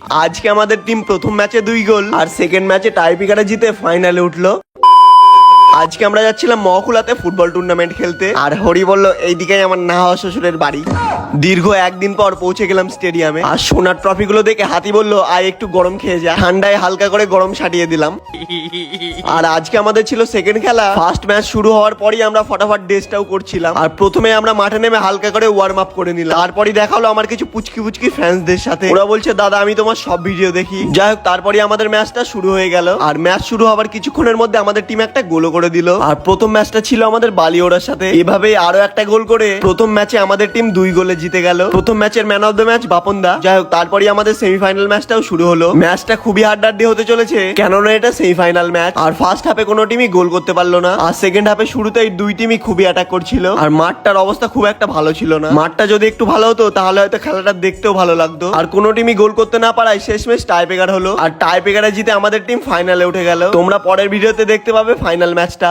আজকে আমাদের টিম প্রথম ম্যাচে 2 গোল আর সেকেন্ড ম্যাচে টাই ব্রেকারে জিতে ফাইনালে উঠলো। আজকে আমরা যাচ্ছিলাম মহকুলাতে ফুটবল টুর্নামেন্ট খেলতে, আর হরি বলল এইদিকেই আমার না হওয়া শ্বশুরের বাড়ি। দীর্ঘ একদিন পর পৌঁছে গেলাম স্টেডিয়ামে, আর সোনার ট্রফি গুলো দেখে হাতি বলল আয় একটু গরম খেয়ে যা। ঠান্ডায় হালকা করে গরম সাটিয়ে দিলাম। আর আজকে আমাদের ছিল সেকেন্ড খেলা। ফার্স্ট ম্যাচ শুরু হওয়ার পরই আমরা ফটাফট ড্রেসটাও করছিলাম, আর প্রথমে আমরা মাঠে নেমে হালকা করে ওয়ার্ম আপ করে নিলাম। তারপরই দেখা হলো আমার কিছু পুচকি পুচকি ফ্যান্সদের সাথে। ওরা বলছে দাদা আমি তোমার সব ভিডিও দেখি। যাই হোক, তারপরই আমাদের ম্যাচটা শুরু হয়ে গেল, আর ম্যাচ শুরু হওয়ার কিছুক্ষণের মধ্যে আমাদের টিম একটা গোলও করে দিল। আর প্রথম ম্যাচটা ছিল আমাদের বালিওড়ার সাথে। এভাবেই আরো একটা গোল করে প্রথম ম্যাচে আমাদের টিম 2 গোলে জিতে গেল। প্রথম ম্যাচের man of the match Bapan da. যাই হোক, তারপরই আমাদের সেমিফাইনাল ম্যাচটাও শুরু হলো। ম্যাচটা খুবই হাড্ডাহাড্ডি হতে চলেছে, কেননা এটা সেমিফাইনাল ম্যাচ। আর ফার্স্ট হাফে কোনো টিমই গোল করতে পারলো না, আর সেকেন্ড হাফে শুরুতেই 2 টিমই খুবই অ্যাটাক করছিল। আর মাঠটার অবস্থা খুব একটা ভালো ছিল না। মাঠটা যদি একটু ভালো হতো তাহলে হয়তো খেলাটা দেখতেও ভালো লাগতো। আর কোনো টিমই গোল করতে না পারায় শেষমেশ টাই ব্রেকার হলো, আর টাই ব্রেকারে জিতে আমাদের টিম ফাইনালে উঠে গেল। তোমরা পরের ভিডিওতে দেখতে পাবে ফাইনাল ম্যাচটা।